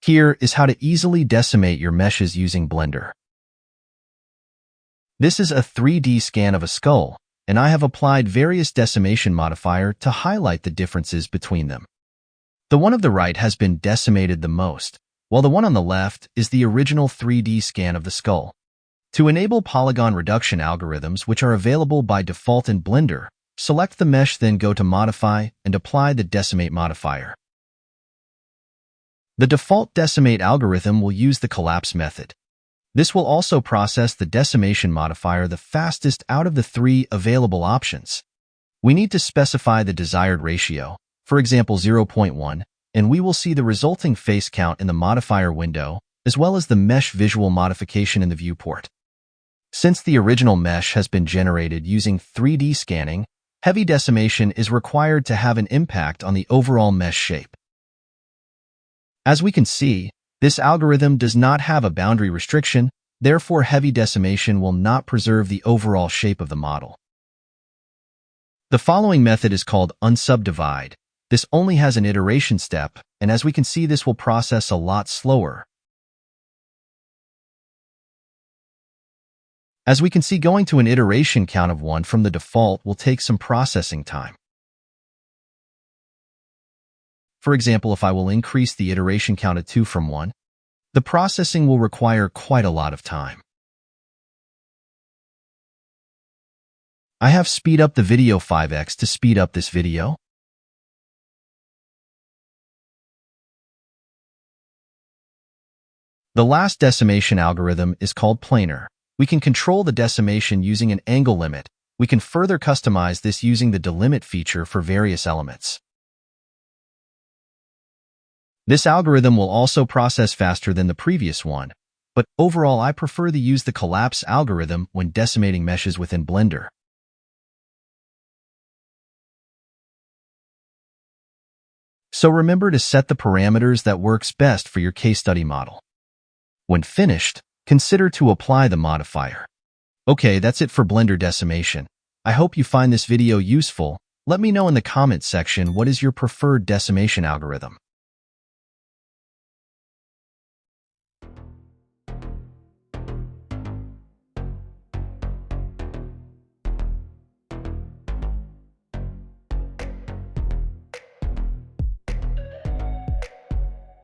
Here is how to easily decimate your meshes using Blender. This is a 3D scan of a skull, and I have applied various decimation modifier to highlight the differences between them. The one of the right has been decimated the most, while the one on the left is the original 3D scan of the skull. To enable polygon reduction algorithms, which are available by default in Blender, select the mesh, then go to Modify and apply the Decimate modifier. The default Decimate algorithm will use the collapse method. This will also process the Decimation modifier the fastest out of the 3 available options. We need to specify the desired ratio, for example 0.1, and we will see the resulting face count in the modifier window, as well as the mesh visual modification in the viewport. Since the original mesh has been generated using 3D scanning, heavy decimation is required to have an impact on the overall mesh shape. As we can see, this algorithm does not have a boundary restriction, therefore heavy decimation will not preserve the overall shape of the model. The following method is called Unsubdivided. This only has an iteration step, and as we can see, this will process a lot slower. As we can see, going to an iteration count of 1 from the default will take some processing time. For example, if I will increase the iteration count to 2 from 1, the processing will require quite a lot of time. I have speed up the video 5x to speed up this video. The last decimation algorithm is called planar. We can control the decimation using an angle limit. We can further customize this using the delimit feature for various elements. This algorithm will also process faster than the previous one, but overall I prefer to use the collapse algorithm when decimating meshes within Blender. So remember to set the parameters that works best for your case study model. When finished, consider to apply the modifier. Okay, that's it for Blender decimation. I hope you find this video useful. Let me know in the comments section what is your preferred decimation algorithm.